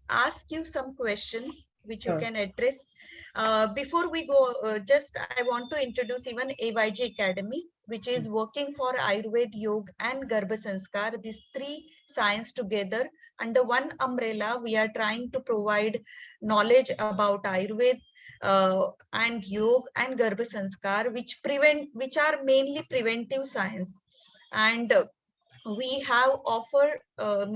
ask you some question which you Sure. can address. Before we go, just I want to introduce even AYG Academy, which is working for Ayurveda, Yoga and Garbha Sanskar. These three science together under one umbrella. We are trying to provide knowledge about Ayurveda and Yoga and Garbha Sanskar, which are mainly preventive science. And we have offered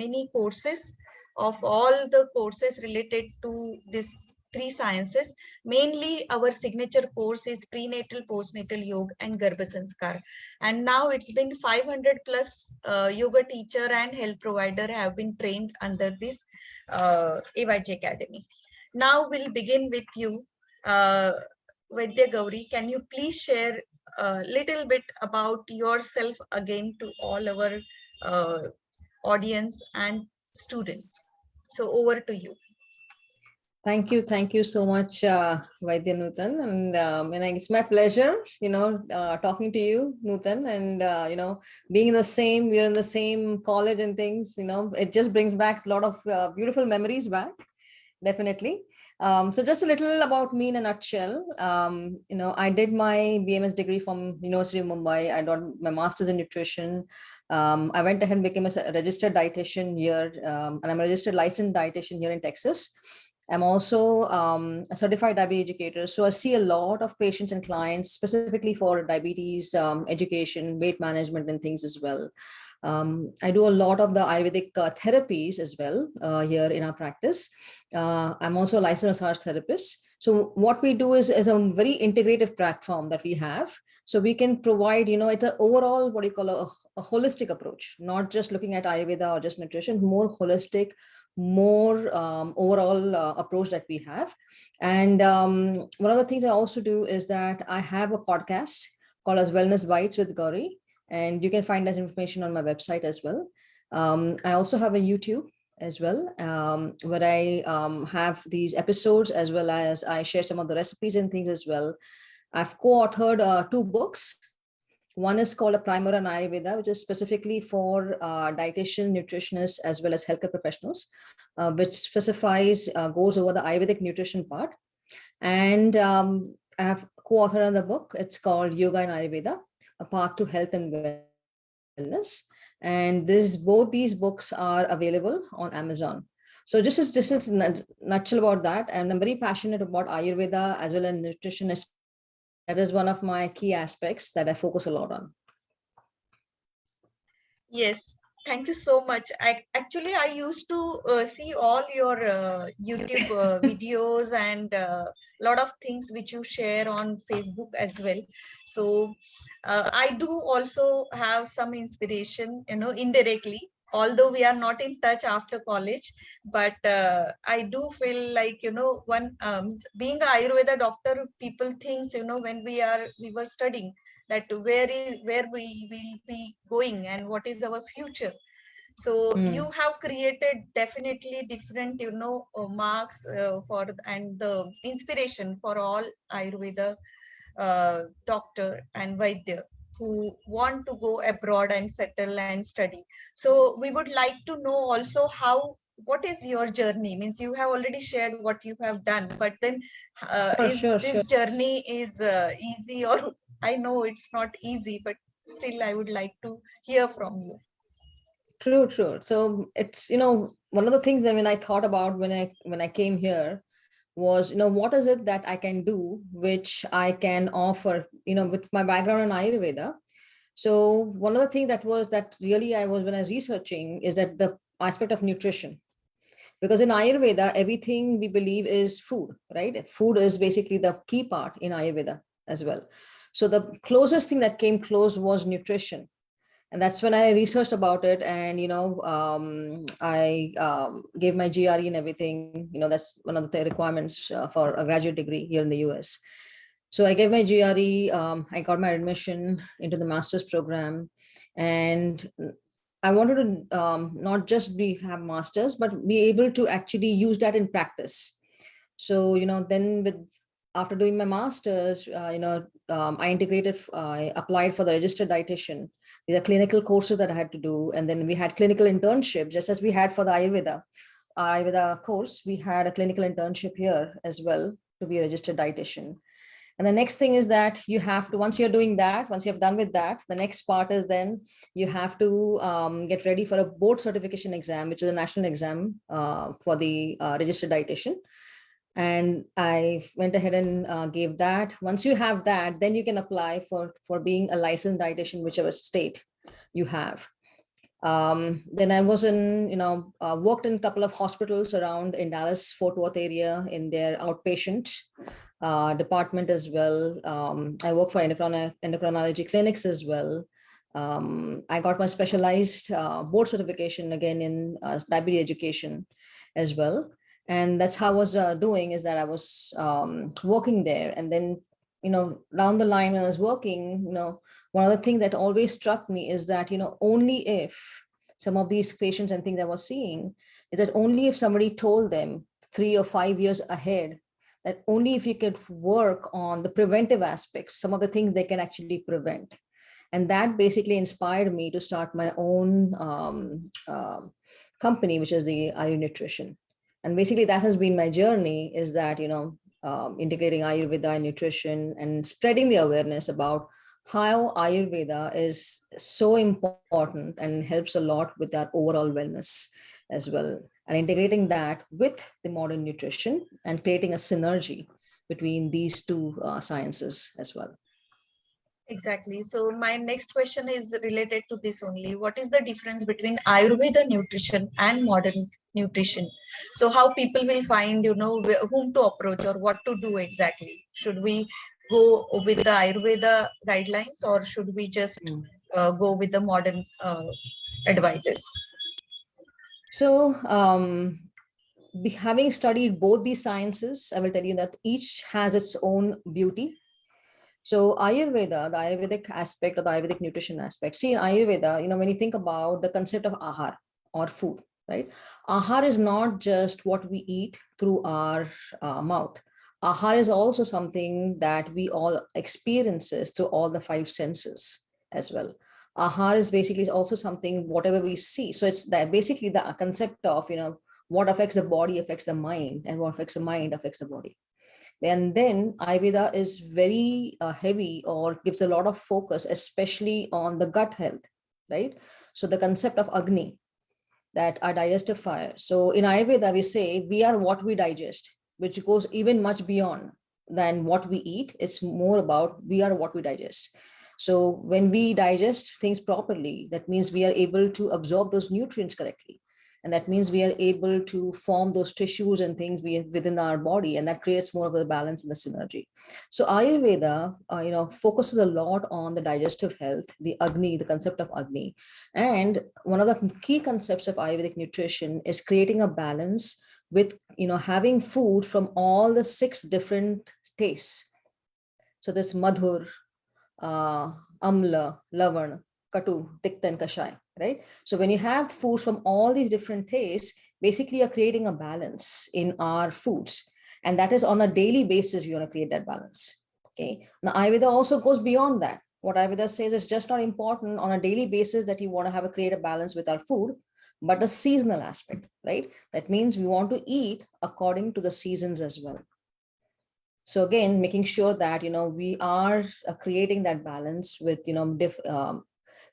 many courses of all the courses related to this three sciences. Mainly our signature course is prenatal, postnatal yoga and Garbha Sanskar. And now it's been 500 plus yoga teacher and health provider have been trained under this AYG Academy. Now we'll begin with you, uh, Vd.Gauri. Can you please share a little bit about yourself again to all our uh, audience and students? So over to you. Thank you so much, Vaidya Nutan. And it's my pleasure, talking to you, Nutan, and, being in the same, we're in the same college and things, it just brings back a lot of beautiful memories back, definitely. So just a little about me in a nutshell. I did my BMS degree from University of Mumbai. I got my master's in nutrition. I went ahead and became a registered dietitian here, and I'm a registered licensed dietitian here in Texas. I'm also a certified diabetes educator. So I see a lot of patients and clients specifically for diabetes, education, weight management, and things as well. I do a lot of the Ayurvedic therapies as well here in our practice. I'm also a licensed massage therapist. So what we do is a very integrative platform that we have. So we can provide, it's an overall, what do you call a holistic approach, not just looking at Ayurveda or just nutrition, more holistic, more overall approach that we have. And one of the things I also do is that I have a podcast called as Wellness Bites with Gauri, and you can find that information on my website as well. I also have a YouTube as well, where I have these episodes, as well as I share some of the recipes and things as well. I've co-authored 2 books. One is called A Primer on Ayurveda, which is specifically for dietitian, nutritionists, as well as healthcare professionals, which specifies, goes over the Ayurvedic nutrition part. And I have co-authored another book. It's called Yoga and Ayurveda, A Path to Health and Wellness. And both these books are available on Amazon. So just as a nutshell about that. And I'm very passionate about Ayurveda as well as nutrition. That is one of my key aspects that I focus a lot on. Yes, thank you so much. I used to see all your YouTube videos and a lot of things which you share on Facebook as well. So I do also have some inspiration, indirectly, although we are not in touch after college. But I do feel like, being an Ayurveda doctor, people thinks, when we were studying, that where we will be going and what is our future. So you have created definitely different marks for and the inspiration for all Ayurveda doctor and Vaidya who want to go abroad and settle and study. So we would like to know also what is your journey? Means you have already shared what you have done, but then is Sure. this journey is easy, or I know it's not easy, but still I would like to hear from you. True. So it's, one of the things that when I thought about when I came here was, what is it that I can do, which I can offer, with my background in Ayurveda. So one of the things that really when I was researching is that the aspect of nutrition, because in Ayurveda, everything we believe is food, right? Food is basically the key part in Ayurveda as well. So the closest thing that came close was nutrition. And that's when I researched about it. And, I gave my GRE and everything, that's one of the requirements for a graduate degree here in the US. So I gave my GRE, I got my admission into the master's program, and I wanted to not just have masters, but be able to actually use that in practice. So, then after doing my master's, I applied for the registered dietitian. These are clinical courses that I had to do. And then we had clinical internships, just as we had for the Ayurveda. our Ayurveda course, we had a clinical internship here as well to be a registered dietitian. And the next thing is that you have to, once you're doing that, once you've done with that, the next part is then you have to get ready for a board certification exam, which is a national exam for the registered dietitian. And I went ahead and gave that. Once you have that, then you can apply for being a licensed dietitian, whichever state you have. Then I was in, worked in a couple of hospitals around in Dallas, Fort Worth area in their outpatient department as well. I work for endocrinology clinics as well. I got my specialized board certification again in diabetes education as well. And that's how I was doing, is that I was working there. And then, down the line when I was working, one of the things that always struck me is that, only if some of these patients and things I was seeing is that only if somebody told them 3 or 5 years ahead, that only if you could work on the preventive aspects, some of the things they can actually prevent. And that basically inspired me to start my own company, which is the Ayurveda Nutrition. And basically that has been my journey, is that, integrating Ayurveda and nutrition and spreading the awareness about how Ayurveda is so important and helps a lot with our overall wellness as well. And integrating that with the modern nutrition and creating a synergy between these two sciences as well. Exactly. So my next question is related to this only. What is the difference between Ayurveda nutrition and modern nutrition? So how people will find, whom to approach or what to do exactly? Should we go with the Ayurveda guidelines, or should we just go with the modern advices? So having studied both these sciences, I will tell you that each has its own beauty. So Ayurveda, the Ayurvedic aspect or the Ayurvedic nutrition aspect. See, in Ayurveda, when you think about the concept of ahar or food, right? Ahar is not just what we eat through our mouth. Ahar is also something that we all experiences through all the 5 senses as well. Ahar is basically also something, whatever we see. So it's that basically the concept of, what affects the body affects the mind, and what affects the mind affects the body. And then Ayurveda is very heavy, or gives a lot of focus, especially on the gut health, right? So the concept of Agni, that our digestive fire. So in Ayurveda, we say we are what we digest, which goes even much beyond than what we eat. It's more about we are what we digest. So when we digest things properly, that means we are able to absorb those nutrients correctly. And that means we are able to form those tissues and things within our body, and that creates more of the balance and the synergy. So Ayurveda, focuses a lot on the digestive health, the Agni, the concept of Agni. And one of the key concepts of Ayurvedic nutrition is creating a balance with, having food from all the 6 different tastes. So there's Madhur, Amla, Lavan, Katu, Tikta, and Kashai, right? So when you have food from all these different tastes, basically you're creating a balance in our foods. And that is on a daily basis, we want to create that balance. Okay. Now, Ayurveda also goes beyond that. What Ayurveda says is just not important on a daily basis that you want to create a balance with our food, but a seasonal aspect, right? That means we want to eat according to the seasons as well. So again, making sure that, we are creating that balance with,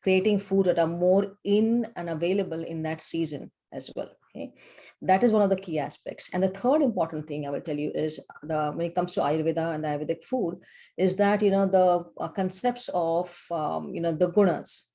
creating foods that are more in and available in that season as well. Okay, that is one of the key aspects. And the third important thing I will tell you is when it comes to Ayurveda and the Ayurvedic food, is that the concepts of the gunas,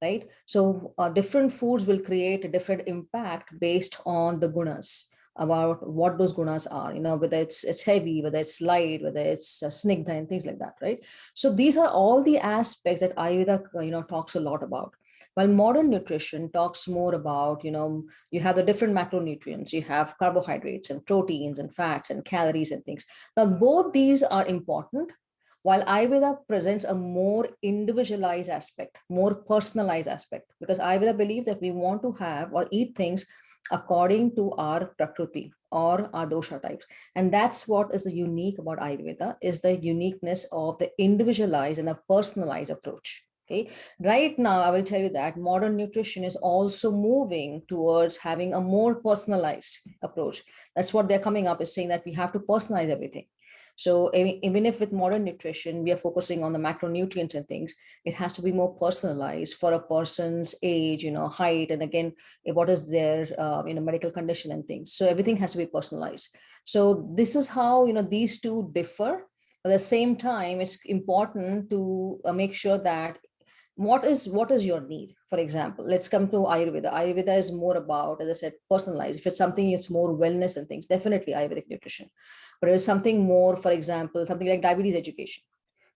right? So different foods will create a different impact based on the gunas, about what those gunas are, whether it's heavy, whether it's light, whether it's snigdha and things like that, right? So these are all the aspects that Ayurveda, talks a lot about. While modern nutrition talks more about, you have the different macronutrients, you have carbohydrates and proteins and fats and calories and things. Now, both these are important, while Ayurveda presents a more individualized aspect, more personalized aspect, because Ayurveda believes that we want to have or eat things according to our Prakruti or our dosha types. And that's what is the unique about Ayurveda, is the uniqueness of the individualized and a personalized approach. Okay, right now, I will tell you that modern nutrition is also moving towards having a more personalized approach. That's what they're coming up is saying that we have to personalize everything. So even if with modern nutrition, we are focusing on the macronutrients and things, it has to be more personalized for a person's age, height, and again, what is their, medical condition and things. So everything has to be personalized. So this is how, these two differ. At the same time, it's important to make sure that what is your need. For example, let's come to Ayurveda is more about, as I said, personalized. If it's something, it's more wellness and things, definitely Ayurvedic nutrition. But it's something more, for example, something like diabetes education,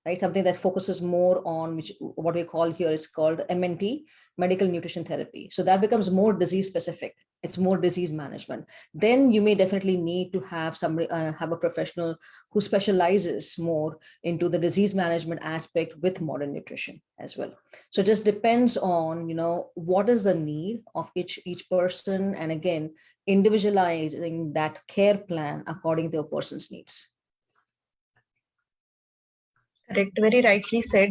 right? Something that focuses more on which what we call here is called MNT, medical nutrition therapy. So that becomes more disease specific. It's more disease management. Then you may definitely need to have somebody, have a professional who specializes more into the disease management aspect with modern nutrition as well. So it just depends on, what is the need of each person, and again, individualizing that care plan according to a person's needs. Correct, very rightly said.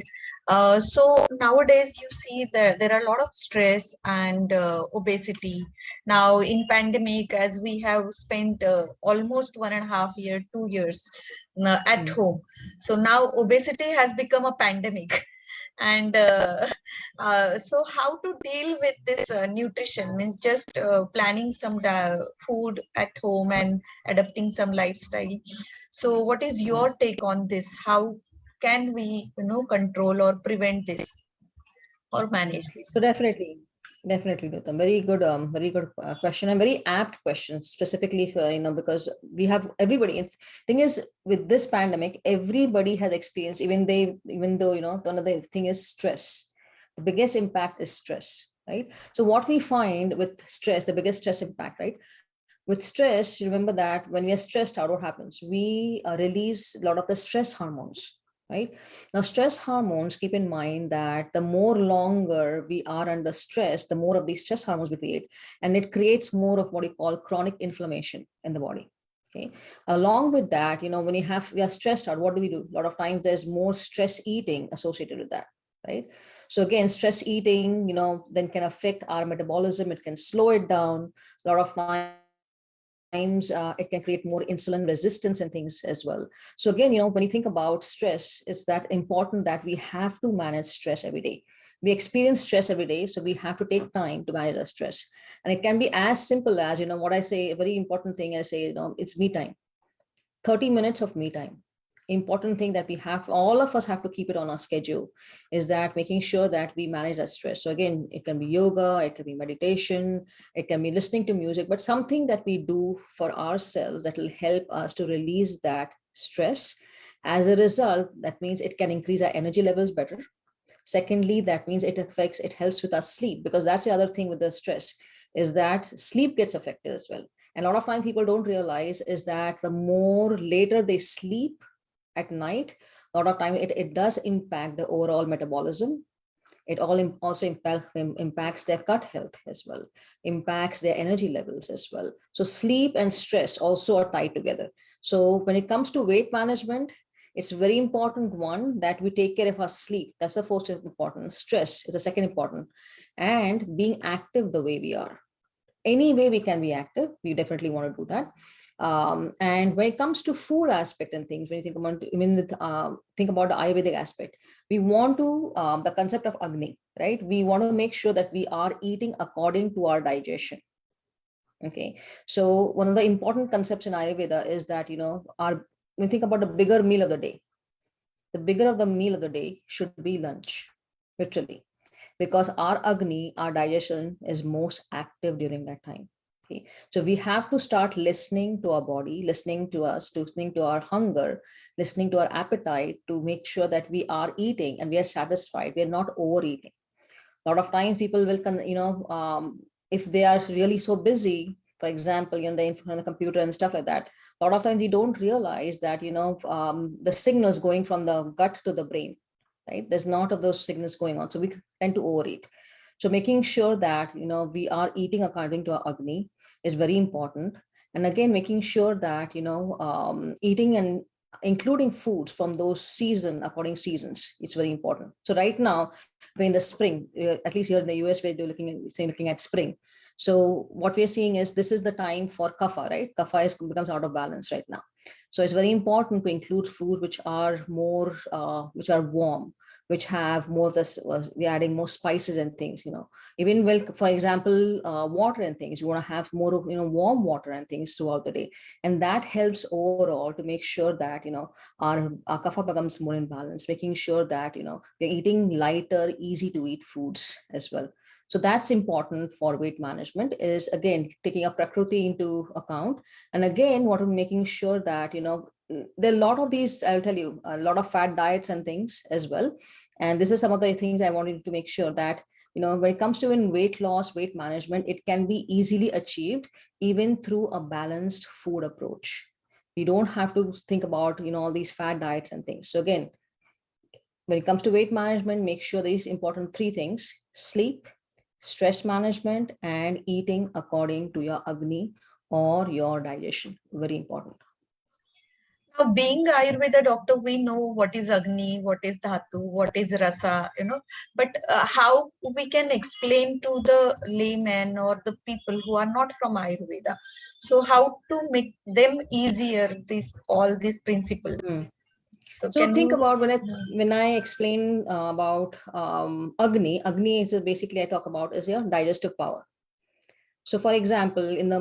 So nowadays you see that there are a lot of stress and obesity. Now in pandemic, as we have spent almost 1.5 year, 2 years at home. So now obesity has become a pandemic. And so how to deal with this nutrition means just planning some food at home and adapting some lifestyle. So what is your take on this? How can we control or prevent this or manage So this? definitely, Nutan. Very good question, and very apt question, specifically for, because we have everybody. Thing is, with this pandemic, everybody has experienced, even though, another thing is stress. The biggest impact is stress, right? So what we find with stress, the biggest stress impact, right? With stress, you remember that when we are stressed out, what happens? We release a lot of the stress hormones, right? Now, stress hormones, keep in mind that the more longer we are under stress, the more of these stress hormones we create, and it creates more of what we call chronic inflammation in the body. Okay. Along with that, when we are stressed out, what do we do? A lot of times there's more stress eating associated with that, right? So again, stress eating, then can affect our metabolism. It can slow it down. A lot of times it can create more insulin resistance and things as well. So again, when you think about stress, it's that important that we have to manage stress every day. We experience stress every day, so we have to take time to manage our stress. And it can be as simple as, what I say, a very important thing I say, it's me time. 30 minutes of me time. Important thing that we have, all of us have to keep it on our schedule, is that making sure that we manage our stress. So again, it can be yoga, it can be meditation, it can be listening to music, but something that we do for ourselves that will help us to release that stress. As a result, that means it can increase our energy levels better. Secondly, that means it helps with our sleep, because that's the other thing with the stress, is that sleep gets affected as well. And a lot of times people don't realize is that the more later they sleep at night, a lot of time it does impact the overall metabolism. It also impacts their gut health as well, impacts their energy levels as well. So sleep and stress also are tied together. So when it comes to weight management, it's very important, one, that we take care of our sleep. That's the first important. Stress is the second important. And being active the way we are. Any way we can be active, we definitely want to do that. And when it comes to food aspect and things, when you think about, think about the Ayurvedic aspect, we want to, the concept of Agni, right? We want to make sure that we are eating according to our digestion. Okay. So one of the important concepts in Ayurveda is that, when we think about the bigger meal of the day, the bigger of the meal of the day should be lunch, literally, because our Agni, our digestion is most active during that time. Okay. So we have to start listening to our body, listening to us, listening to our hunger, listening to our appetite, to make sure that we are eating and we are satisfied. We are not overeating. A lot of times people will, if they are really so busy, for example, they're in front of the computer and stuff like that, a lot of times we don't realize that, the signals going from the gut to the brain, right? There's not of those signals going on. So we tend to overeat. So making sure that, we are eating according to our Agni is very important. And again, making sure that, eating and including foods from those according seasons. It's very important. So right now, we're in the spring, at least here in the US, where you're looking at spring. So what we're seeing is this is the time for kapha, right? Kapha becomes out of balance right now. So it's very important to include food which are more, which are warm, which have more of this, we're adding more spices and things, even for example, water and things. You want to have more of, warm water and things throughout the day. And that helps overall to make sure that, our kapha becomes more in balance, making sure that, we're eating lighter, easy to eat foods as well. So that's important for weight management, is again, taking a Prakruti into account. And again, what we're making sure that, there are a lot of these, I'll tell you, a lot of fat diets and things as well. And this is some of the things I wanted to make sure that, when it comes to in weight loss, weight management, it can be easily achieved even through a balanced food approach. You don't have to think about, all these fat diets and things. So again, when it comes to weight management, make sure these important three things: sleep, stress management, and eating according to your Agni or your digestion. Very important. Now, being Ayurveda doctor, we know what is Agni, what is Dhatu, what is Rasa, but how we can explain to the layman or the people who are not from Ayurveda. So how to make them easier, all these principles. Hmm. So So can think you? about when I explain about Agni. Agni is basically, I talk about is your digestive power. So for example, in the,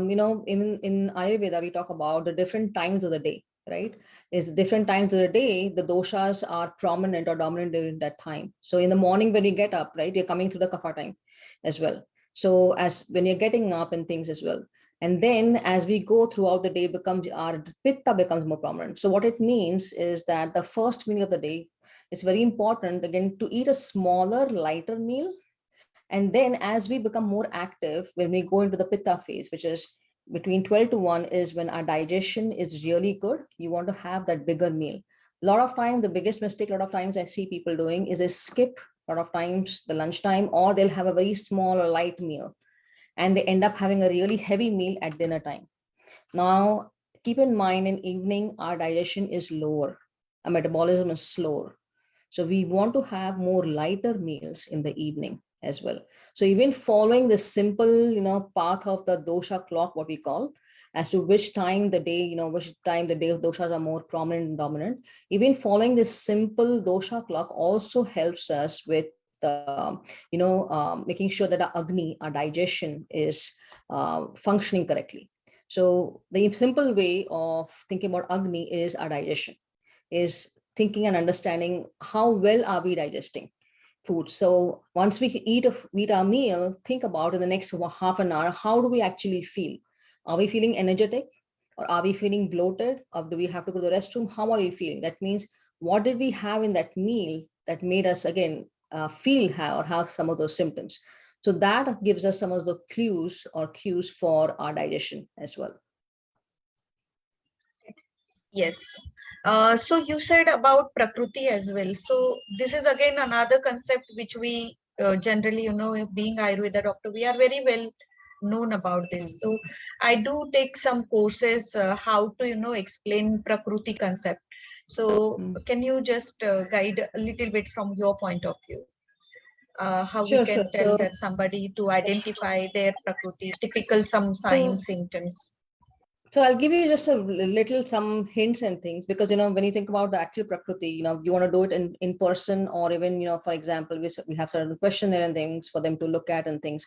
in Ayurveda, we talk about the different times of the day, right? Is different times of the day, the doshas are prominent or dominant during that time. So in the morning when you get up, right, you're coming through the kapha time as well. So as when you're getting up and things as well. And then as we go throughout the day, our pitta becomes more prominent. So what it means is that the first meal of the day, it's very important again to eat a smaller, lighter meal. And then as we become more active, when we go into the pitta phase, which is between 12 to 1, is when our digestion is really good. You want to have that bigger meal. A lot of times, the biggest mistake, a lot of times I see people doing is they skip a lot of times the lunchtime, or they'll have a very small or light meal. And they end up having a really heavy meal at dinner time. Now, keep in mind, in evening, our digestion is lower. Our metabolism is slower. So we want to have more lighter meals in the evening as well. So even following the simple, path of the dosha clock, what we call, as to which time the day, which time the day of doshas are more prominent and dominant, even following this simple dosha clock also helps us with, making sure that our Agni, our digestion is functioning correctly. So the simple way of thinking about Agni is our digestion, is thinking and understanding how well are we digesting food. So once we eat our meal, think about in the next half an hour, how do we actually feel? Are we feeling energetic, or are we feeling bloated, or do we have to go to the restroom? How are we feeling? That means, what did we have in that meal that made us again feel or have some of those symptoms? So that gives us some of the clues or cues for our digestion as well. Yes. So you said about Prakruti as well. So this is again another concept which we generally, being Ayurveda doctor, we are very well known about this. Mm. So I do take some courses how to, explain Prakruti concept. So Mm. can you just guide a little bit from your point of view? How we Sure, sure. can tell that somebody to identify their Prakruti, typical some So signs, symptoms. So I'll give you just a little some hints and things, because when you think about the actual Prakruti, you want to do it in person, or even for example, we have certain questionnaire and things for them to look at and things.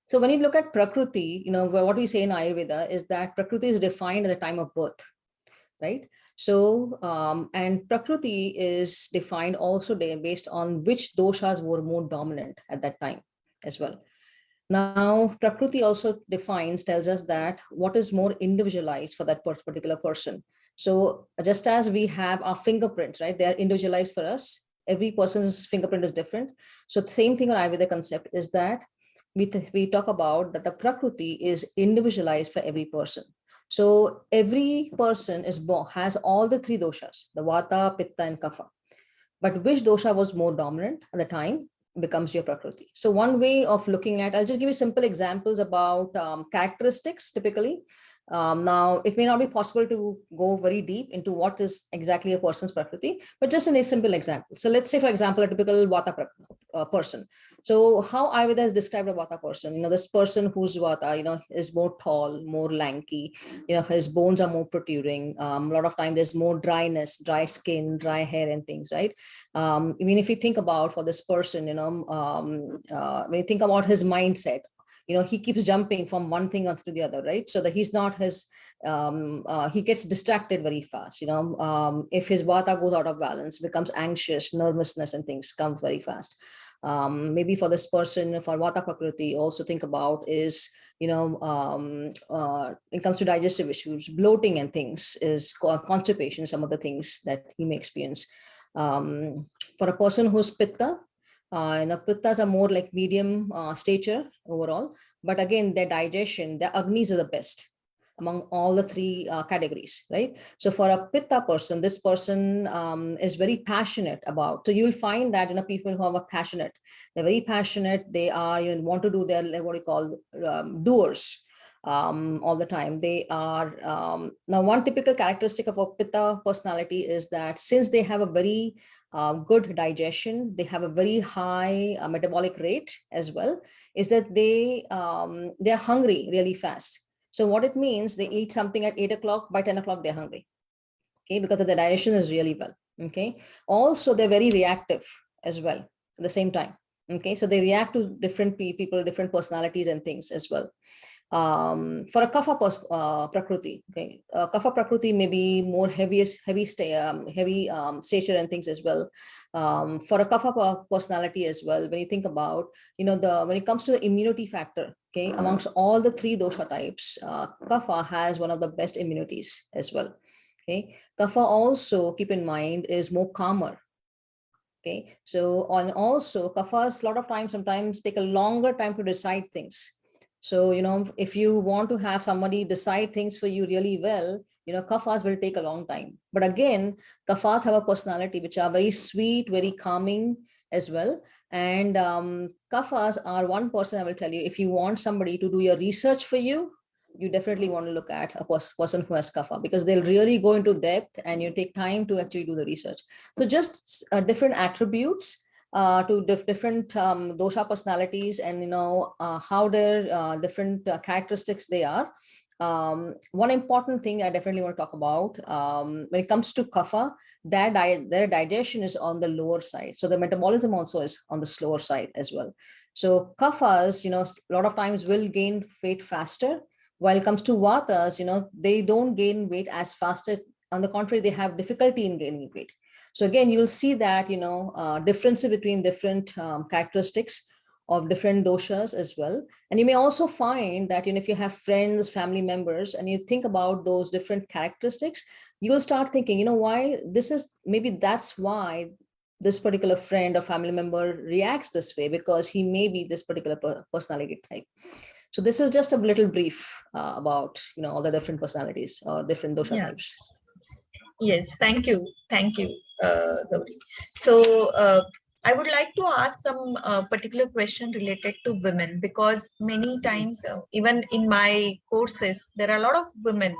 So when you look at Prakruti, what we say in Ayurveda is that Prakruti is defined at the time of birth, right? So and Prakruti is defined also based on which doshas were more dominant at that time as well. Now, Prakruti also tells us that what is more individualized for that particular person. So just as we have our fingerprints, right? They are individualized for us. Every person's fingerprint is different. So the same thing on Ayurveda concept is that we talk about that the Prakruti is individualized for every person. So every person has all the three doshas, the Vata, Pitta, and Kapha. But which dosha was more dominant at the time becomes your Prakriti. So one way of looking at, I'll just give you simple examples about characteristics typically. Now, it may not be possible to go very deep into what is exactly a person's Prakriti, but just in a simple example. So let's say, for example, a typical Vata person. So how Ayurveda has described a Vata person, this person who's Vata, is more tall, more lanky, his bones are more protruding. A lot of time there's more dryness, dry skin, dry hair and things, right? I mean, if you think about for this person, when you think about his mindset, he keeps jumping from one thing onto the other, right? So that he's not he gets distracted very fast. If his vata goes out of balance, becomes anxious, nervousness and things comes very fast. Maybe for this person, for vata prakriti, also think about is, when it comes to digestive issues, bloating and things, is constipation, some of the things that he may experience. For a person who's pitta, pittas are more like medium stature overall, but again, their digestion, their agnis are the best among all the three categories, right? So for a pitta person, this person is very passionate about. So you'll find that people who are passionate, they're very passionate. They are want to do their, like, what you call doers. All the time. They are now, one typical characteristic of a pitta personality is that since they have a very good digestion, they have a very high metabolic rate as well, is that they're hungry really fast. So what it means, they eat something at 8 o'clock, by 10 o'clock they're hungry, okay, because the digestion is really well, okay. Also, they're very reactive as well at the same time, okay. So they react to different people, different personalities and things as well. For a kapha prakriti, okay, kapha prakriti may be more heavy stature and things as well. For a kapha personality as well, when you think about, when it comes to the immunity factor, okay, amongst all the three dosha types, kapha has one of the best immunities as well. Okay, kapha also, keep in mind, is more calmer. Okay, so also kaphas, a lot of times, sometimes take a longer time to decide things. So, if you want to have somebody decide things for you really well, kaphas will take a long time. But again, kaphas have a personality which are very sweet, very calming as well. And kaphas are one person, I will tell you, if you want somebody to do your research for you, you definitely want to look at a person who has kapha, because they'll really go into depth and you take time to actually do the research. So just different attributes to different dosha personalities, and how their different characteristics they are. One important thing I definitely want to talk about, when it comes to kapha, their digestion is on the lower side, so the metabolism also is on the slower side as well. So kaphas, a lot of times will gain weight faster, while it comes to vatas, they don't gain weight as fast. On the contrary, they have difficulty in gaining weight. So again, you'll see that, differences between different characteristics of different doshas as well. And you may also find that, if you have friends, family members, and you think about those different characteristics, you will start thinking, why this is, maybe that's why this particular friend or family member reacts this way, because he may be this particular personality type. So this is just a little brief about, all the different personalities or different dosha types. Yes, thank you. Thank you, Gauri. So I would like to ask some particular question related to women, because many times, even in my courses, there are a lot of women,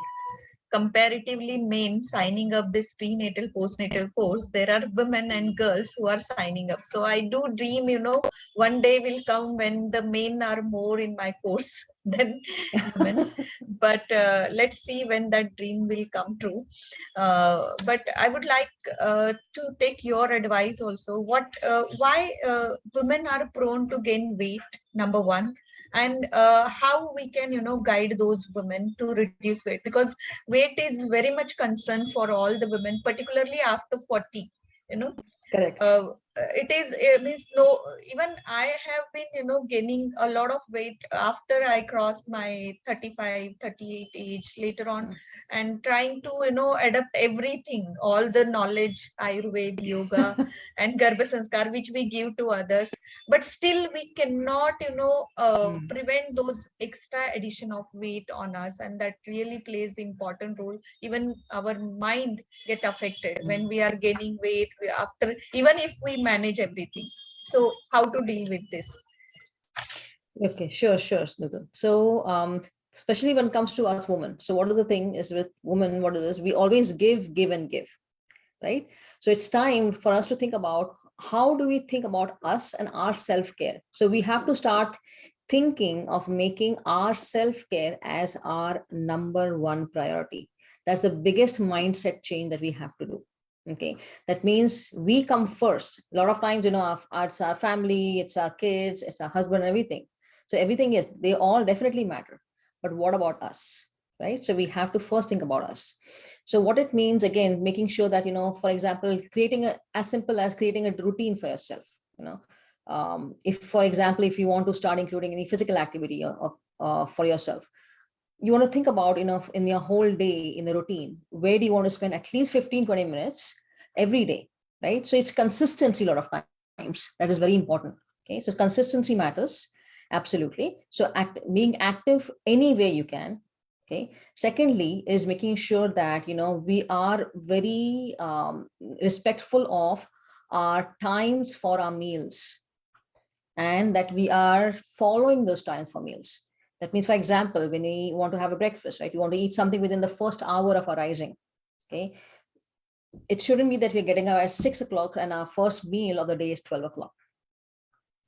comparatively men, signing up this prenatal postnatal course. There are women and girls who are signing up. So I do dream, one day will come when the men are more in my course than women. But let's see when that dream will come true. But I would like to take your advice also. Why women are prone to gain weight, number one, and how we can guide those women to reduce weight, because weight is very much concern for all the women, particularly after 40. Correct. It means, no, even I have been gaining a lot of weight after I crossed my 35, 38 age later on, and trying to adapt everything, all the knowledge, Ayurveda, yoga and Garbha Sanskar which we give to others, but still we cannot prevent those extra addition of weight on us, and that really plays important role. Even our mind get affected when we are gaining weight after, even if we manage everything. So how to deal with this? Okay, sure, Nutan. So especially when it comes to us women. So what is the thing is with women, what is this? We always give and give, right? So it's time for us to think about how do we think about us and our self-care. So we have to start thinking of making our self-care as our number one priority. That's the biggest mindset change that we have to do. Okay, that means we come first. A lot of times, it's our family, it's our kids, it's our husband, everything. So everything is, they all definitely matter. But what about us, right? So we have to first think about us. So what it means, again, making sure that, for example, creating as simple as creating a routine for yourself. If, for example, if you want to start including any physical activity for yourself, you want to think about, in your whole day, in the routine, where do you want to spend at least 15-20 minutes every day, right? So it's consistency a lot of times. That is very important. Okay, so consistency matters. Absolutely. So being active any way you can. Okay. Secondly is making sure that, we are very respectful of our times for our meals, and that we are following those times for meals. That means, for example, when we want to have a breakfast, right, you want to eat something within the first hour of our rising. Okay. It shouldn't be that we're getting up at 6 o'clock and our first meal of the day is 12 o'clock.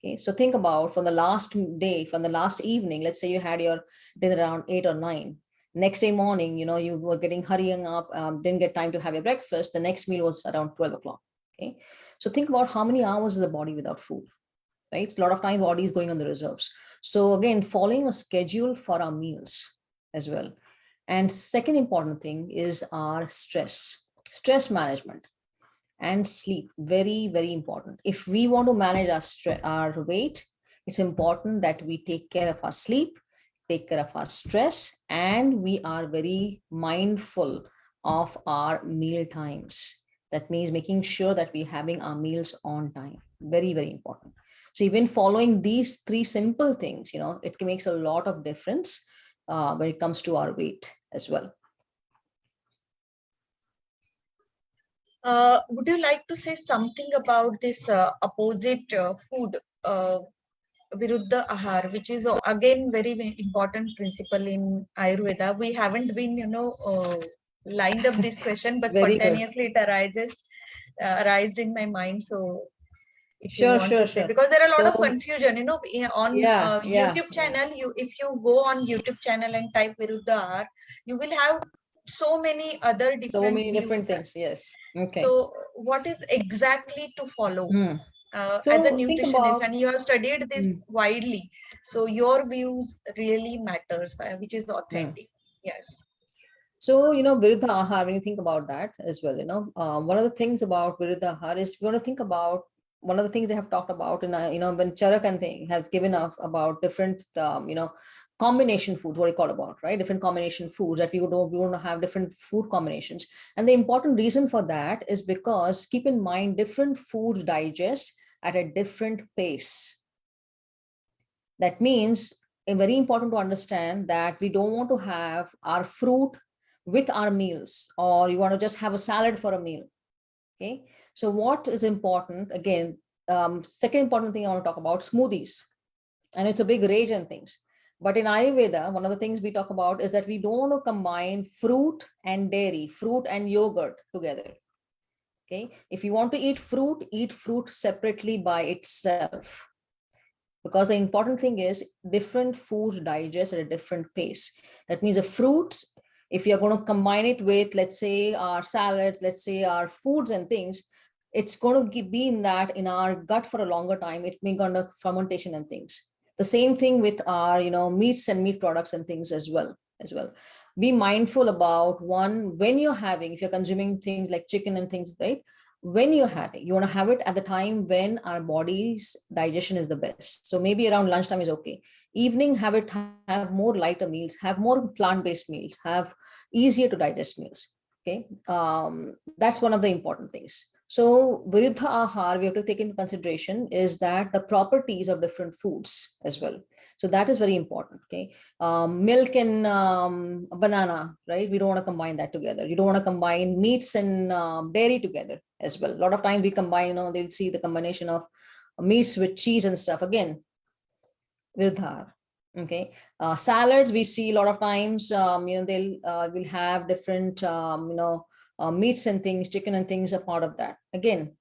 Okay, so think about from the last day, from the last evening, let's say you had your dinner around 8 or 9. Next day morning, you were hurrying up, didn't get time to have your breakfast. The next meal was around 12 o'clock. Okay, so think about how many hours is the body without food, right? A lot of time, body is going on the reserves. So again, following a schedule for our meals as well. And second important thing is our stress management. And sleep, very, very important. If we want to manage our weight, it's important that we take care of our sleep, take care of our stress, and we are very mindful of our meal times. That means making sure that we're having our meals on time. Very, very important. So even following these 3 simple things, it makes a lot of difference when it comes to our weight as well. Would you like to say something about this opposite food, Viruddha Ahar, which is again very important principle in Ayurveda? We haven't been, lined up this question, but Very good. spontaneously it arised in my mind. So if you Sure, want sure, to say, sure. because there are a lot of So, confusion, on yeah, YouTube channel, if you go on YouTube channel and type Viruddha Ahar, you will have so many other so different many different views. things. Yes. Okay. So what is exactly to follow as a So think nutritionist, about, and you have studied this widely, so your views really matters, which is authentic. Yes. So, Viruddha Ahar, when you think about that as well, one of the things about Viruddha Ahar is we want to think about one of the things they have talked about in, when Charakan thing has given up about different, combination foods, what you call about, right? Different combination foods that we want to have different food combinations. And the important reason for that is because keep in mind, different foods digest at a different pace. That means it's very important to understand that we don't want to have our fruit with our meals, or you want to just have a salad for a meal. Okay. So what is important, again, second important thing I want to talk about, smoothies. And it's a big rage and things. But in Ayurveda, one of the things we talk about is that we don't want to combine fruit and dairy, fruit and yogurt together. Okay. If you want to eat fruit separately by itself. Because the important thing is different foods digest at a different pace. That means the fruits, if you're going to combine it with, let's say, our salads, let's say our foods and things, it's going to be in our gut for a longer time. It may go under fermentation and things. The same thing with our, meats and meat products and things as well. Be mindful about when you're having, if you're consuming things like chicken and things, right? When you're having, you want to have it at the time when our body's digestion is the best. So maybe around lunchtime is okay. Evening, have more lighter meals, have more plant-based meals, have easier to digest meals. Okay, that's one of the important things. So Viruddha Ahar, we have to take into consideration is that the properties of different foods as well. So that is very important. Okay, milk and banana, right? We don't want to combine that together. You don't want to combine meats and dairy together as well. A lot of time we combine, they'll see the combination of meats with cheese and stuff. Again, Viruddha. Okay, salads we see a lot of times. They'll will have different meats and things, chicken and things are part of that. Again,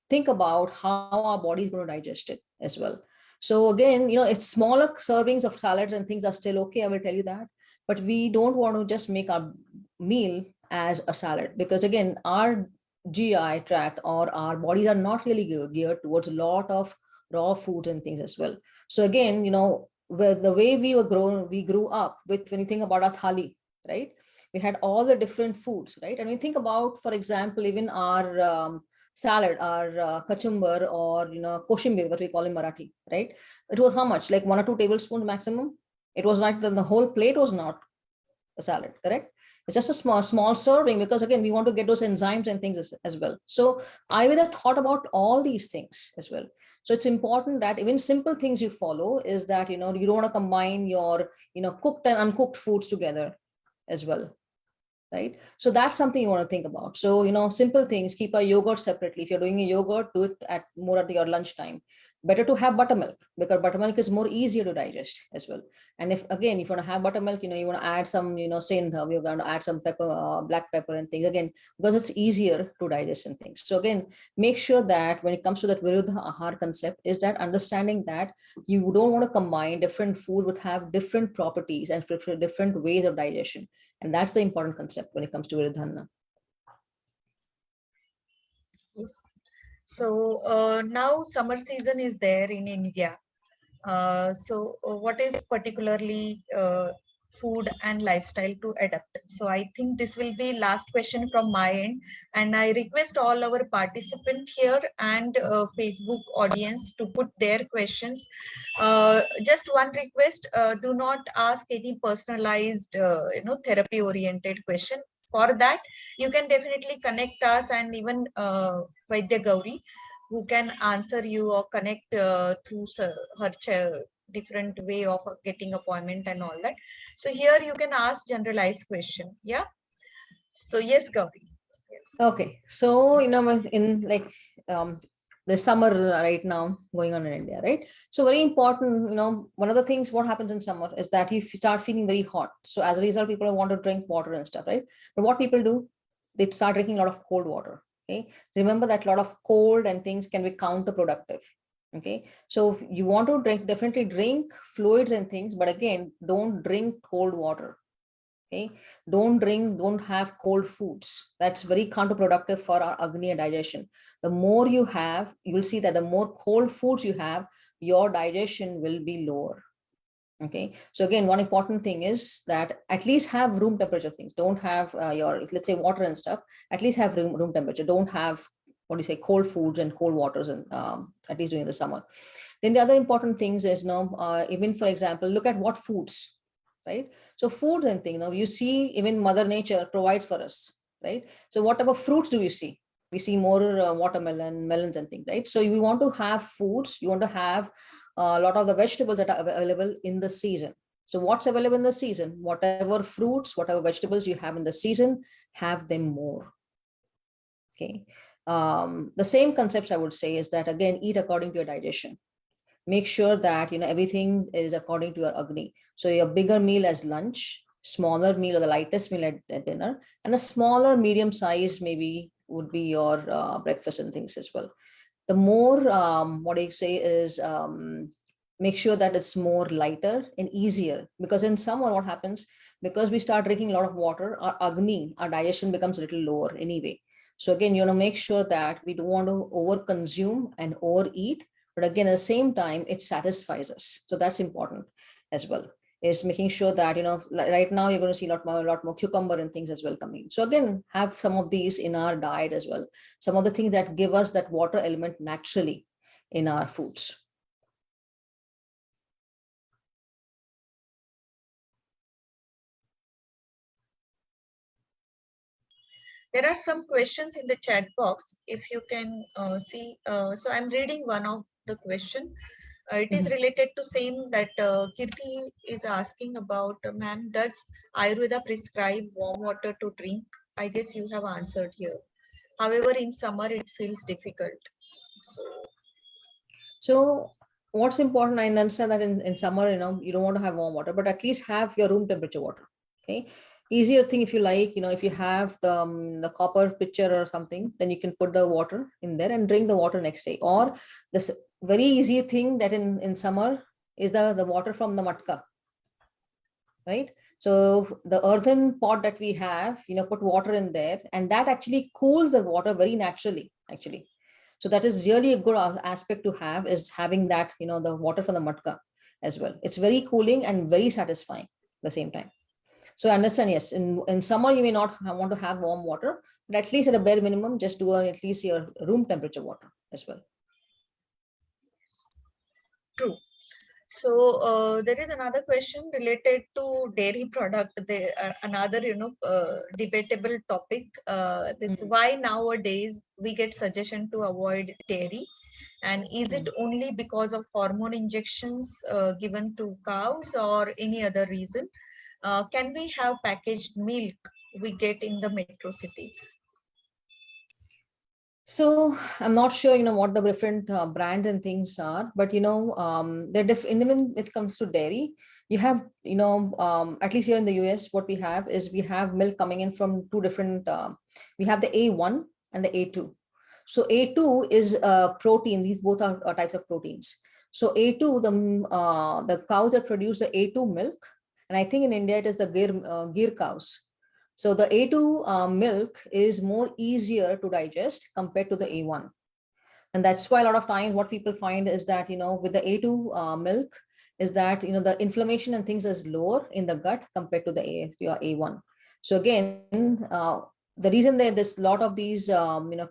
think about how our body is going to digest it as well. So again, it's smaller servings of salads and things are still okay, I will tell you that. But we don't want to just make our meal as a salad, because again, our GI tract or our bodies are not really geared towards a lot of raw foods and things as well. So again, with the way we grew up with, when you think about our thali, right? We had all the different foods, right? And we think about, for example, even our salad, our kachumbar, or koshimbir, what we call in Marathi, right? It was how much, like 1 or 2 tablespoons maximum. It was not, the whole plate was not a salad, correct? It's just a small serving, because again, we want to get those enzymes and things as well. So Ayurveda thought about all these things as well. So it's important that even simple things you follow is that you don't want to combine your cooked and uncooked foods together as well, right? So that's something you want to think about. So simple things, keep a yogurt separately. If you're doing a yogurt, do it at more at your lunchtime. Better to have buttermilk, because buttermilk is more easier to digest as well. And if you want to have buttermilk, you want to add some sendha, you're going to add some pepper, black pepper and things, again, because it's easier to digest and things. So again, make sure that when it comes to that viruddha ahar concept, is that understanding that you don't want to combine different food would have different properties and different ways of digestion. And that's the important concept when it comes to Viridhanna. Yes. So now summer season is there in India. What is particularly food and lifestyle to adapt? So I think this will be last question from my end, and I request all our participants here and Facebook audience to put their questions. Just one request: do not ask any personalized, therapy oriented question. For that, you can definitely connect us, and even Vd.Gauri, who can answer you or connect through her different way of getting appointment and all that. So here you can ask generalized question. Yeah. So yes, Gauri. Yes. Okay, so in like the summer right now going on in India, right? So very important, one of the things what happens in summer is that you start feeling very hot. So as a result, people want to drink water and stuff, right? But what people do, they start drinking a lot of cold water. Okay, remember that a lot of cold and things can be counterproductive. Okay, so you want to definitely drink fluids and things, but again, don't drink cold water. Okay, don't have cold foods. That's very counterproductive for our agni and digestion. The more you have, you will see that the more cold foods you have, your digestion will be lower. Okay, so again, one important thing is that at least have room temperature things. Don't have your, let's say, water and stuff. At least have room temperature. Don't have, what do you say, cold foods and cold waters, and at least during the summer. Then the other important things is even for example, look at what foods, right? So foods and things, you see, even Mother Nature provides for us, right? So whatever fruits do you see? We see more watermelon, melons and things, right? So we want to have foods, you want to have a lot of the vegetables that are available in the season. So what's available in the season? Whatever fruits, whatever vegetables you have in the season, have them more. Okay. The same concepts I would say is that, again, eat according to your digestion. Make sure that everything is according to your agni. So your bigger meal as lunch, smaller meal or the lightest meal at dinner, and a smaller medium size maybe would be your breakfast and things as well. The more what I say is make sure that it's more lighter and easier, because in summer what happens, because we start drinking a lot of water, our agni, our digestion becomes a little lower anyway. So again, make sure that we don't want to over consume and overeat, but again, at the same time, it satisfies us. So that's important as well, is making sure that, right now you're going to see a lot more cucumber and things as well coming. So again, have some of these in our diet as well. Some of the things that give us that water element naturally in our foods. There are some questions in the chat box. If you can see, so I'm reading one of the question. It is related to same that Kirti is asking about, ma'am, does Ayurveda prescribe warm water to drink? I guess you have answered here. However, in summer, it feels difficult. So So what's important, I understand that in summer, you don't want to have warm water, but at least have your room temperature water. Okay. Easier thing, if you like, if you have the copper pitcher or something, then you can put the water in there and drink the water next day. Or this very easy thing that in summer is the water from the matka, right? So the earthen pot that we have, put water in there, and that actually cools the water very naturally, actually. So that is really a good aspect to have, is having that, the water from the matka as well. It's very cooling and very satisfying at the same time. So I understand, yes, in summer you may not want to have warm water, but at least at a bare minimum, just do at least your room temperature water as well. True. So there is another question related to dairy product. Another debatable topic. This why nowadays we get suggestion to avoid dairy, and is it only because of hormone injections given to cows or any other reason? Can we have packaged milk we get in the metro cities? So I'm not sure, what the different brands and things are, but they're different. Even when it comes to dairy, you have, at least here in the US, what we have is we have milk coming in from two different. We have the A1 and the A2. So A2 is protein. These both are types of proteins. So A2, the cows that produce the A2 milk, and I think in India it is the Ghee cows. So the A2 milk is more easier to digest compared to the A1. And that's why a lot of times what people find is that, with the A2 milk is that, the inflammation and things is lower in the gut compared to the A1. So again, the reason that there's a lot of these,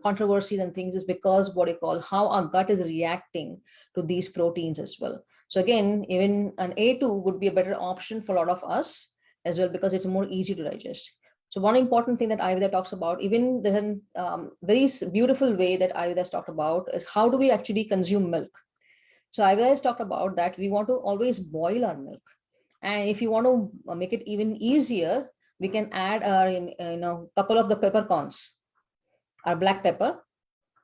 controversies and things is because what you call how our gut is reacting to these proteins as well. So again, even an A2 would be a better option for a lot of us as well, because it's more easy to digest. So one important thing that Ayurveda talks about, even there's a very beautiful way that Ayurveda has talked about, is how do we actually consume milk. So Ayurveda has talked about that we want to always boil our milk. And if you want to make it even easier, we can add our, couple of the peppercorns, our black pepper,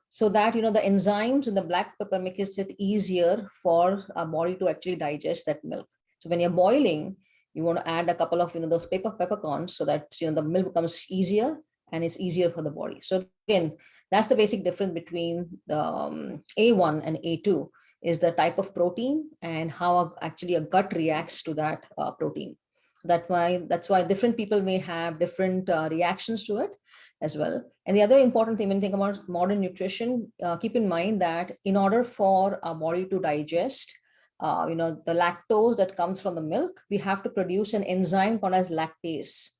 so that, the enzymes in the black pepper make it easier for our body to actually digest that milk. So when you're boiling, you want to add a couple of, those peppercorns, so that, the milk becomes easier and it's easier for the body. So again, that's the basic difference between the A1 and A2, is the type of protein and how actually a gut reacts to that protein. That's why different people may have different reactions to it as well. And the other important thing when you think about modern nutrition, keep in mind that in order for our body to digest, the lactose that comes from the milk, we have to produce an enzyme called as lactase.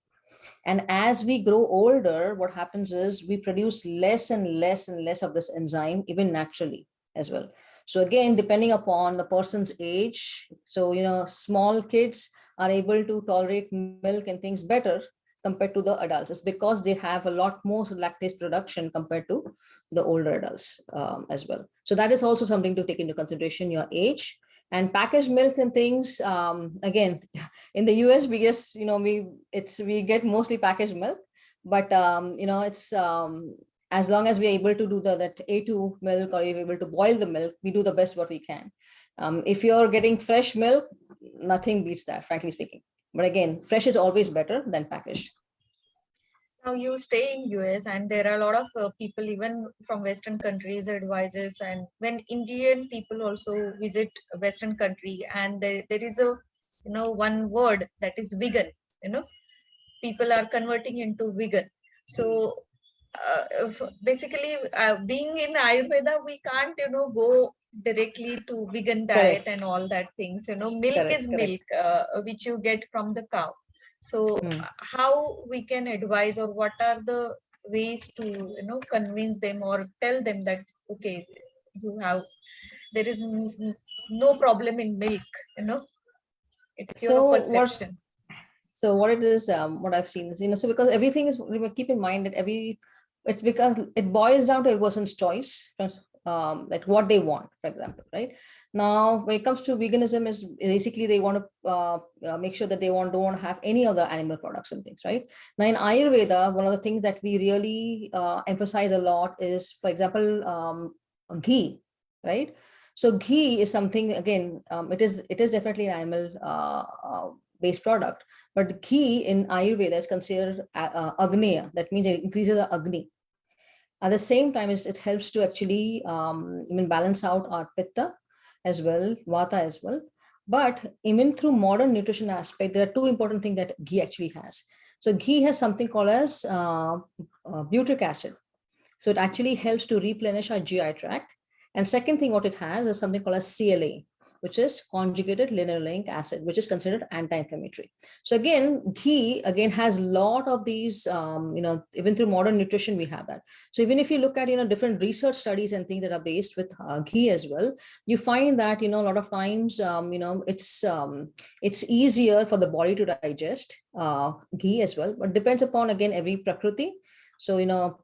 And as we grow older, what happens is we produce less and less and less of this enzyme, even naturally as well. So again, depending upon the person's age, so, small kids are able to tolerate milk and things better compared to the adults. It's because they have a lot more lactase production compared to the older adults as well. So that is also something to take into consideration, your age. And packaged milk and things, again, in the US, we guess, we get mostly packaged milk, but it's as long as we're able to do that A2 milk, or you're able to boil the milk, we do the best what we can. If you're getting fresh milk, nothing beats that, frankly speaking. But again, fresh is always better than packaged. Now you stay in US, and there are a lot of people even from Western countries advises, and when Indian people also visit a Western country, and there is a one word that is vegan, people are converting into vegan. So basically being in Ayurveda, we can't go directly to vegan diet Correct. and all that things. Milk is Correct. milk, Correct. which you get from the cow. So how we can advise, or what are the ways to convince them or tell them that okay, there is no problem in milk, it's your So what perception. So what it is, what I've seen is, so because everything is, keep in mind that it's because it boils down to a person's choice, like what they want, for example, right? Now, when it comes to veganism, is basically they want to make sure that don't want to have any other animal products and things, right? Now, in Ayurveda, one of the things that we really emphasize a lot is, for example, ghee, right? So ghee is something, again, it is definitely an animal based product, but ghee in Ayurveda is considered agneya. That means it increases the agni. At the same time, it helps to actually even balance out our pitta as well, vata as well. But even through modern nutrition aspect, there are two important things that ghee actually has. So ghee has something called as butyric acid. So it actually helps to replenish our GI tract. And second thing, what it has is something called as CLA, which is conjugated linoleic acid, which is considered anti-inflammatory. So again, ghee again has a lot of these, even through modern nutrition, we have that. So even if you look at, different research studies and things that are based with ghee as well, you find that, a lot of times, it's easier for the body to digest ghee as well, but depends upon, again, every Prakruti. So,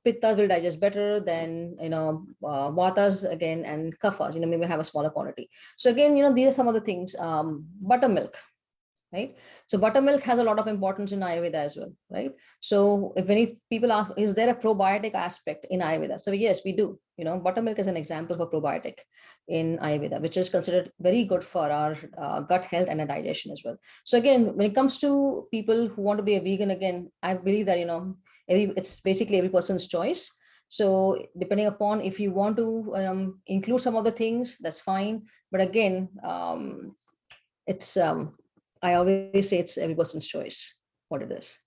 pitta will digest better than, vatas again, and kaphas, maybe have a smaller quantity. So again, these are some of the things. Buttermilk, right? So buttermilk has a lot of importance in Ayurveda as well, right? So if any people ask, is there a probiotic aspect in Ayurveda? So yes, we do. Buttermilk is an example of a probiotic in Ayurveda, which is considered very good for our gut health and our digestion as well. So again, when it comes to people who want to be a vegan, again, I believe that, it's basically every person's choice. So depending upon if you want to include some of the things, that's fine. But again, it's I always say it's every person's choice what it is.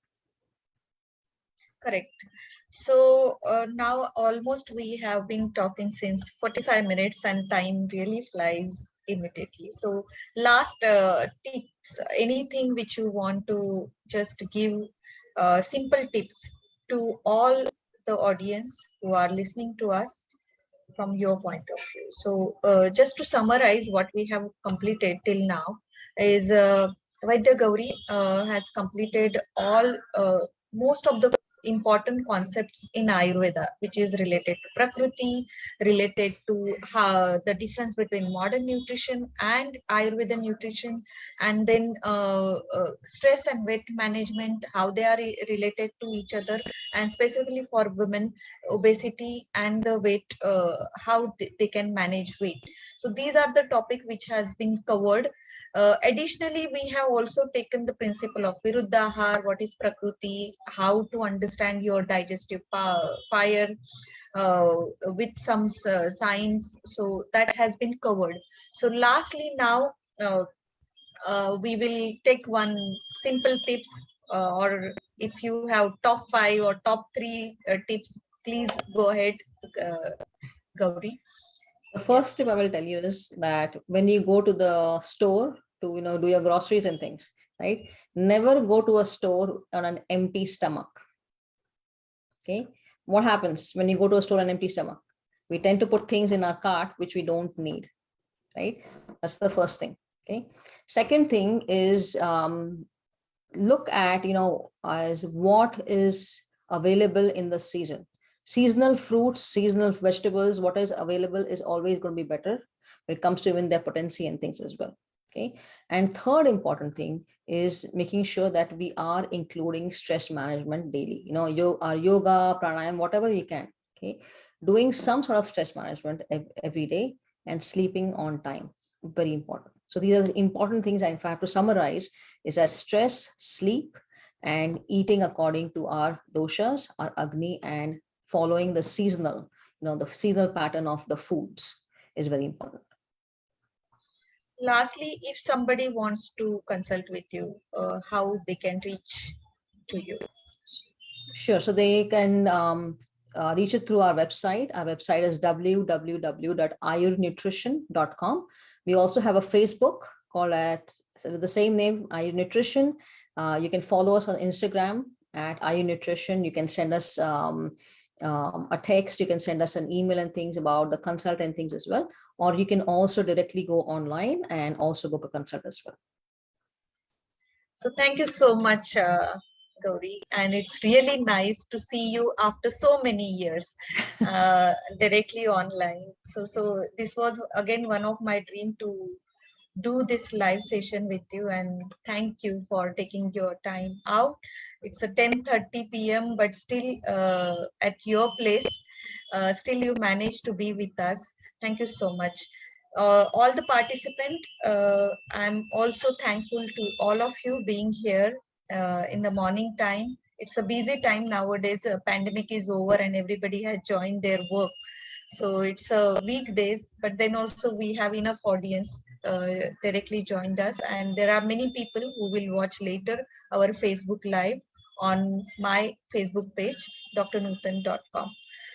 Correct. So now almost we have been talking since 45 minutes and time really flies immediately. So last tips, anything which you want to just give simple tips to all the audience who are listening to us from your point of view. So just to summarize what we have completed till now is Vd.Gauri has completed all most of the important concepts in Ayurveda, which is related to Prakruti, related to how the difference between modern nutrition and Ayurveda nutrition, and then stress and weight management, how they are related to each other, and specifically for women, obesity and the weight, how they can manage weight. So these are the topic which has been covered. Additionally, we have also taken the principle of Viruddhahar, what is Prakruti, how to understand your digestive fire uh, with some science. So that has been covered. So lastly now, we will take one simple tips, or if you have top 5 or top 3 tips, please go ahead, uh, Gauri. The first tip I will tell you is that when you go to the store to do your groceries and things, right? Never go to a store on an empty stomach. Okay, what happens when you go to a store on an empty stomach? We tend to put things in our cart which we don't need, right? That's the first thing. Okay. Second thing is look at as what is available in the season. Seasonal fruits, seasonal vegetables, what is available is always going to be better when it comes to even their potency and things as well. Okay. And third important thing is making sure that we are including stress management daily, our yoga, pranayam, whatever we can. Okay. Doing some sort of stress management every day, and sleeping on time, very important. So these are the important things. If I have to summarize, is that stress, sleep, and eating according to our doshas, our agni, and following the seasonal, the seasonal pattern of the foods is very important. Lastly, if somebody wants to consult with you, how they can reach to you? Sure. So they can reach it through our website. Our website is www.ayurnutrition.com. We also have a Facebook called with the same name, Ayur Nutrition. You can follow us on Instagram at Ayur Nutrition. You can send us a text. You can send us an email and things about the consult and things as well. Or you can also directly go online and also book a consult as well. So thank you so much, Gauri, and it's really nice to see you after so many years directly online. So this was again one of my dream to do this live session with you, and thank you for taking your time out. It's a 10:30 p.m. but still at your place, still you managed to be with us. Thank you so much. all the participant. I'm also thankful to all of you being here in the morning time. It's a busy time nowadays. Pandemic is over and everybody has joined their work. So it's a weekdays, but then also we have enough audience directly joined us, and there are many people who will watch later our Facebook live on my Facebook page, drnutan.com.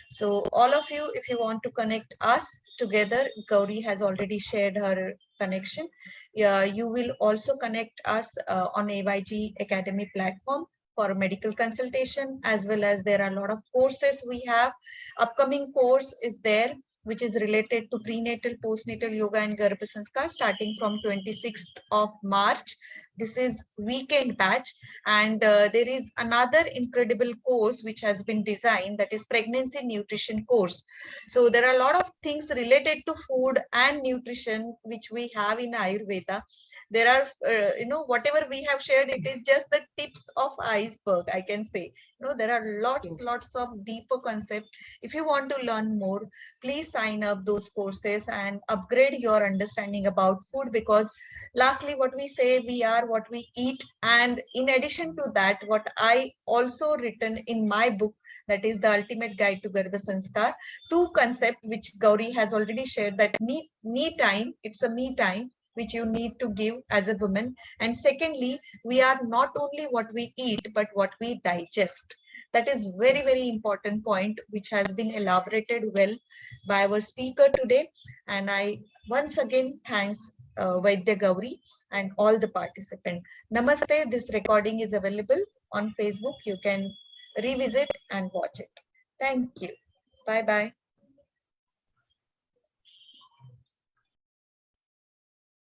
So all of you, if you want to connect us together, Gauri has already shared her connection. Yeah, you will also connect us on AYG Academy platform for medical consultation, as well as there are a lot of courses we have. Upcoming course is there, which is related to prenatal, postnatal yoga and Garbha Sanskar starting from 26th of March. This is weekend batch, and there is another incredible course which has been designed, that is pregnancy nutrition course. So there are a lot of things related to food and nutrition which we have in Ayurveda. There are whatever we have shared, it is just the tips of iceberg, I can say. There are lots of deeper concept. If you want to learn more, please sign up those courses and upgrade your understanding about food, because lastly, what we say, we are what we eat. And in addition to that, what I also written in my book, that is the ultimate guide to Garbha Sanskar, two concept which Gauri has already shared, that me time, it's a me time which you need to give as a woman. And secondly, we are not only what we eat, but what we digest. That is very important point, which has been elaborated well by our speaker today. And I once again thanks Vaidya Gauri and all the participants. Namaste. This recording is available on Facebook. You can revisit and watch it. Thank you. Bye bye.